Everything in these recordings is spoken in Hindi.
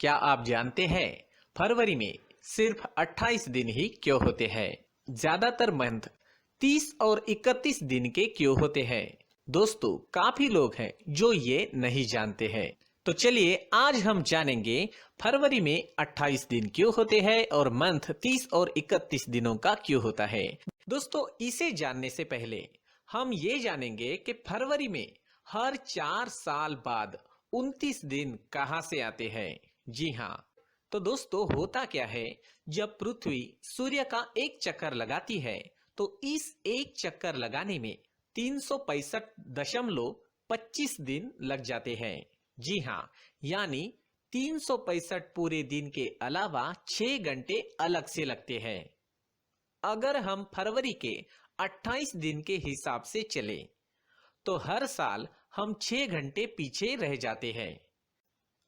क्या आप जानते हैं फरवरी में सिर्फ 28 दिन ही क्यों होते हैं? ज्यादातर मंथ 30 और 31 दिन के क्यों होते हैं? दोस्तों, काफी लोग हैं जो ये नहीं जानते हैं। तो चलिए आज हम जानेंगे फरवरी में 28 दिन क्यों होते हैं और मंथ 30 और 31 दिनों का क्यों होता है। दोस्तों, इसे जानने से पहले हम ये जानेंगे कि फरवरी में हर 4 साल बाद 29 दिन कहाँ से आते हैं। जी हाँ, तो दोस्तों होता क्या है, जब पृथ्वी सूर्य का एक चक्कर लगाती है तो इस एक चक्कर लगाने में 365.25 दिन लग जाते हैं। जी हाँ, यानी 365 पूरे दिन के अलावा 6 घंटे अलग से लगते हैं। अगर हम फरवरी के 28 दिन के हिसाब से चले तो हर साल हम 6 घंटे पीछे रह जाते हैं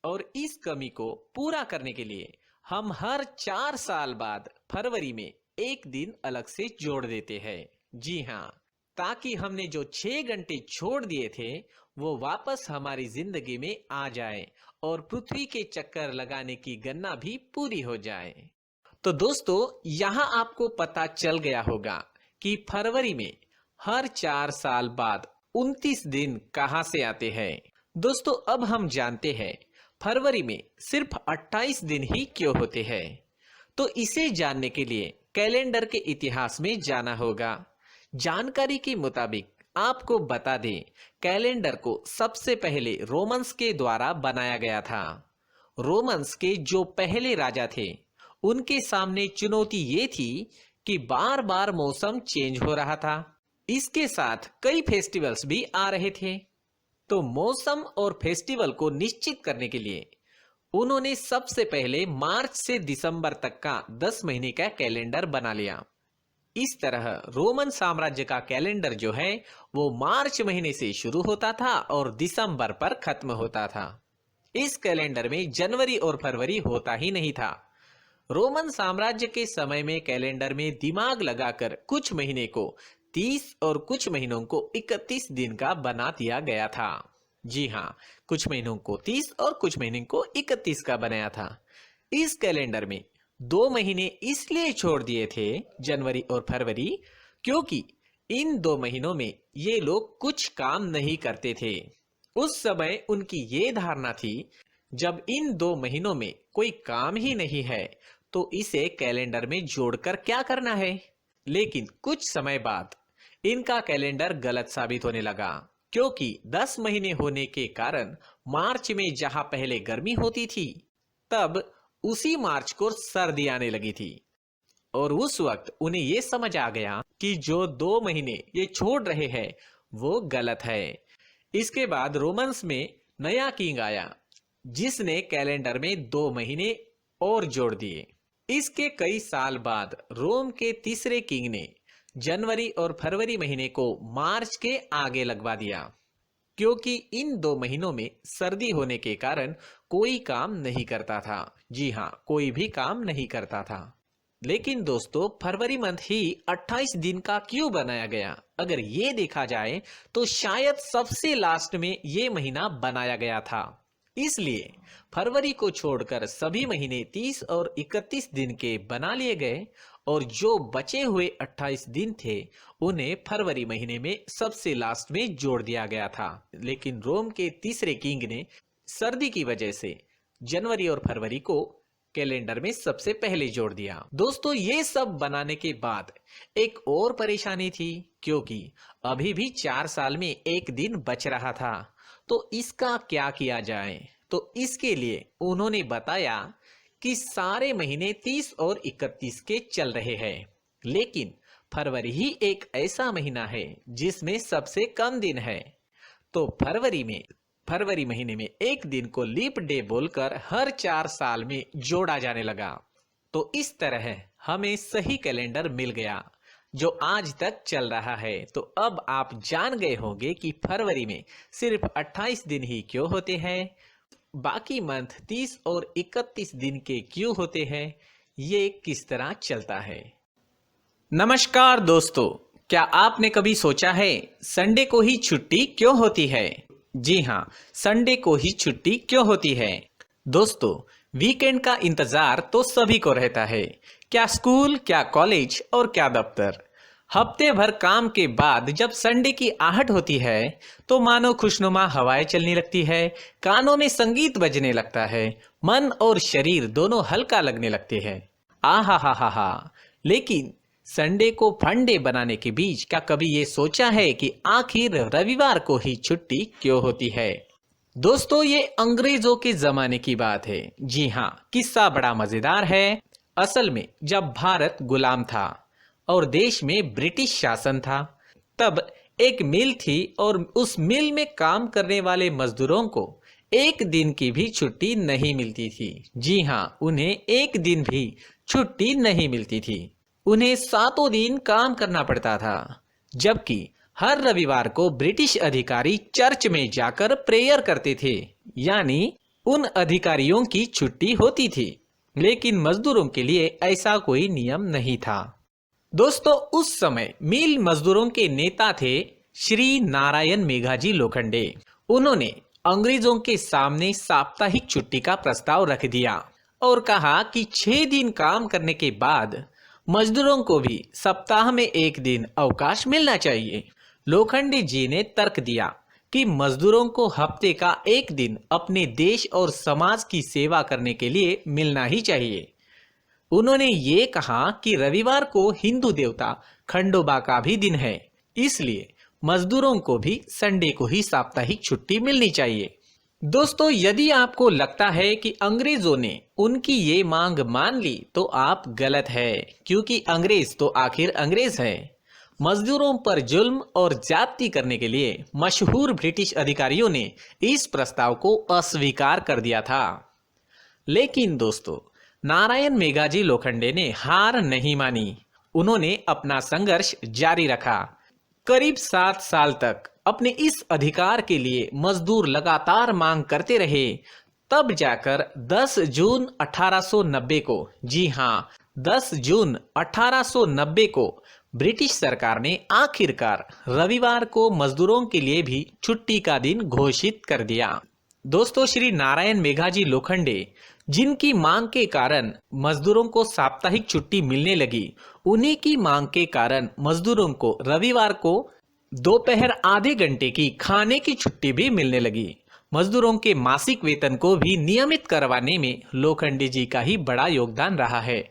और इस कमी को पूरा करने के लिए हम हर 4 साल बाद फरवरी में एक दिन अलग से जोड़ देते हैं। जी हाँ, ताकि हमने जो 6 घंटे छोड़ दिए थे वो वापस हमारी जिंदगी में आ जाए और पृथ्वी के चक्कर लगाने की गणना भी पूरी हो जाए। तो दोस्तों, यहाँ आपको पता चल गया होगा कि फरवरी में हर 4 साल बाद 29 दिन कहाँ से आते हैं। दोस्तों, अब हम जानते हैं फरवरी में सिर्फ 28 दिन ही क्यों होते हैं। तो इसे जानने के लिए कैलेंडर के इतिहास में जाना होगा। जानकारी के मुताबिक आपको बता दें, कैलेंडर को सबसे पहले रोमन्स के द्वारा बनाया गया था। रोमन्स के जो पहले राजा थे उनके सामने चुनौती ये थी कि बार बार मौसम चेंज हो रहा था। इसके साथ कई फेस्टिवल्स भी आ रहे थे। तो मौसम और फेस्टिवल को निश्चित करने के लिए उन्होंने सबसे पहले मार्च से दिसंबर तक का 10 महीने का कैलेंडर बना लिया। इस तरह रोमन साम्राज्य का कैलेंडर जो है वो मार्च महीने से शुरू होता था और दिसंबर पर खत्म होता था। इस कैलेंडर में जनवरी और फरवरी होता ही नहीं था। रोमन साम्राज्य के समय में कैलेंडर में दिमाग लगाकर कुछ महीने को 30 और कुछ महीनों को 31 दिन का बना दिया गया था। जी हाँ, कुछ महीनों को 30 और कुछ महीने को 31 का बनाया था। इस कैलेंडर में 2 महीने इसलिए छोड़ दिए थे, जनवरी और फरवरी, क्योंकि इन 2 महीनों में ये लोग कुछ काम नहीं करते थे। उस समय उनकी ये धारणा थी, जब इन 2 महीनों में कोई काम ही नहीं है तो इसे कैलेंडर में जोड़कर क्या करना है। लेकिन कुछ समय बाद इनका कैलेंडर गलत साबित होने लगा, क्योंकि 10 महीने होने के कारण मार्च में जहां पहले गर्मी होती थी तब उसी मार्च को सर्दी आने लगी थी और उस वक्त उन्हें यह समझ आ गया कि जो 2 महीने ये छोड़ रहे हैं वो गलत है। इसके बाद रोमन्स में नया किंग आया जिसने कैलेंडर में 2 महीने और जोड़ दिए। इसके कई साल बाद रोम के तीसरे किंग ने जनवरी और फरवरी महीने को मार्च के आगे लगवा दिया, क्योंकि इन 2 महीनों में सर्दी होने के कारण कोई काम नहीं करता था। जी हाँ, कोई भी काम नहीं करता था। लेकिन दोस्तों, फरवरी मंथ ही 28 दिन का क्यों बनाया गया? अगर ये देखा जाए तो शायद सबसे लास्ट में ये महीना बनाया गया था। इसलिए फरवरी को छोड़कर सभी महीने 30 और 31 दिन के बना लिए गए और जो बचे हुए 28 दिन थे उन्हें फरवरी महीने में सबसे लास्ट में जोड़ दिया गया था। लेकिन रोम के तीसरे किंग ने सर्दी की वजह से जनवरी और फरवरी को कैलेंडर में सबसे पहले जोड़ दिया। दोस्तों, ये सब बनाने के बाद एक और परेशानी थी, क्योंकि अभी भी 4 साल में एक दिन बच रहा था। तो इसका क्या किया जाए? तो इसके लिए उन्होंने बताया कि सारे महीने 30 और 31 के चल रहे हैं, लेकिन फरवरी ही एक ऐसा महीना है जिसमें सबसे कम दिन है। तो फरवरी महीने में एक दिन को लीप डे बोलकर हर 4 साल में जोड़ा जाने लगा। तो इस तरह हमें सही कैलेंडर मिल गया जो आज तक चल रहा है। तो अब आप जान गए होंगे कि फरवरी में सिर्फ 28 दिन ही क्यों होते हैं, बाकी मंथ 30 और 31 दिन के क्यों होते हैं, ये किस तरह चलता है। नमस्कार दोस्तों, क्या आपने कभी सोचा है संडे को ही छुट्टी क्यों होती है? जी हाँ, संडे को ही छुट्टी क्यों होती है? दोस्तों, वीकेंड का इंतजार तो सभी को रहता है। क्या स्कूल, क्या कॉलेज और क्या दफ्तर। हफ्ते भर काम के बाद जब संडे की आहट होती है तो मानो खुशनुमा हवाएं चलने लगती है, कानों में संगीत बजने लगता है, मन और शरीर दोनों हल्का लगने लगते हैं। आ हा हा। लेकिन संडे को फंडे बनाने के बीच क्या कभी ये सोचा है कि आखिर रविवार को ही छुट्टी क्यों होती है? दोस्तों, ये अंग्रेजों के जमाने की बात है। जी हाँ, किस्सा बड़ा मजेदार है। असल में जब भारत गुलाम था और देश में ब्रिटिश शासन था, तब एक मिल थी और उस मिल में काम करने वाले मजदूरों को एक दिन की भी छुट्टी नहीं मिलती थी। जी हाँ, उन्हें एक दिन भी छुट्टी नहीं मिलती थी। उन्हें सातों दिन काम करना पड़ता था। जबकि हर रविवार को ब्रिटिश अधिकारी चर्च में जाकर प्रेयर करते थे, यानी उन अधिकारियों की छुट्टी होती थी। लेकिन मजदूरों के लिए ऐसा कोई नियम नहीं था। दोस्तों, उस समय मिल मजदूरों के नेता थे श्री नारायण मेघाजी लोखंडे। उन्होंने अंग्रेजों के सामने साप्ताहिक छुट्टी का प्रस्ताव रख दिया और कहा कि 6 दिन काम करने के बाद मजदूरों को भी सप्ताह में एक दिन अवकाश मिलना चाहिए। लोखंडे जी ने तर्क दिया कि मजदूरों को हफ्ते का एक दिन अपने देश और समाज की सेवा करने के लिए मिलना ही चाहिए। उन्होंने ये कहा कि रविवार को हिंदू देवता खंडोबा का भी दिन है, इसलिए मजदूरों को भी संडे को ही साप्ताहिक छुट्टी मिलनी चाहिए। दोस्तों, यदि आपको लगता है कि अंग्रेजों ने उनकी ये मांग मान ली तो आप गलत है, क्योंकि अंग्रेज तो आखिर अंग्रेज है। मजदूरों पर जुल्म और ज्यादती करने के लिए मशहूर ब्रिटिश अधिकारियों ने इस प्रस्ताव को अस्वीकार कर दिया था। लेकिन दोस्तों, नारायण मेघाजी लोखंडे ने हार नहीं मानी। उन्होंने अपना संघर्ष जारी रखा। करीब 7 साल तक अपने इस अधिकार के लिए मजदूर लगातार मांग करते रहे। तब जाकर 10 जून 1890 को, जी हाँ, 10 जून 1890 को ब्रिटिश सरकार ने आखिरकार रविवार को मजदूरों के लिए भी छुट्टी का दिन घोषित कर दिया। दोस्तों, श्री नारायण मेघाजी लोखंडे, जिनकी मांग के कारण मजदूरों को साप्ताहिक छुट्टी मिलने लगी, उन्हीं की मांग के कारण मजदूरों को रविवार को दोपहर आधे घंटे की खाने की छुट्टी भी मिलने लगी। मजदूरों के मासिक वेतन को भी नियमित करवाने में लोखंडे जी का ही बड़ा योगदान रहा है।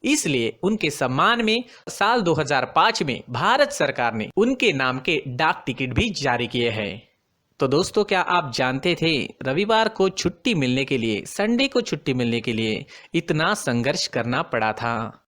इसलिए उनके सम्मान में साल 2005 में भारत सरकार ने उनके नाम के डाक टिकट भी जारी किए हैं। तो दोस्तों, क्या आप जानते थे रविवार को छुट्टी मिलने के लिए, संडे को छुट्टी मिलने के लिए इतना संघर्ष करना पड़ा था?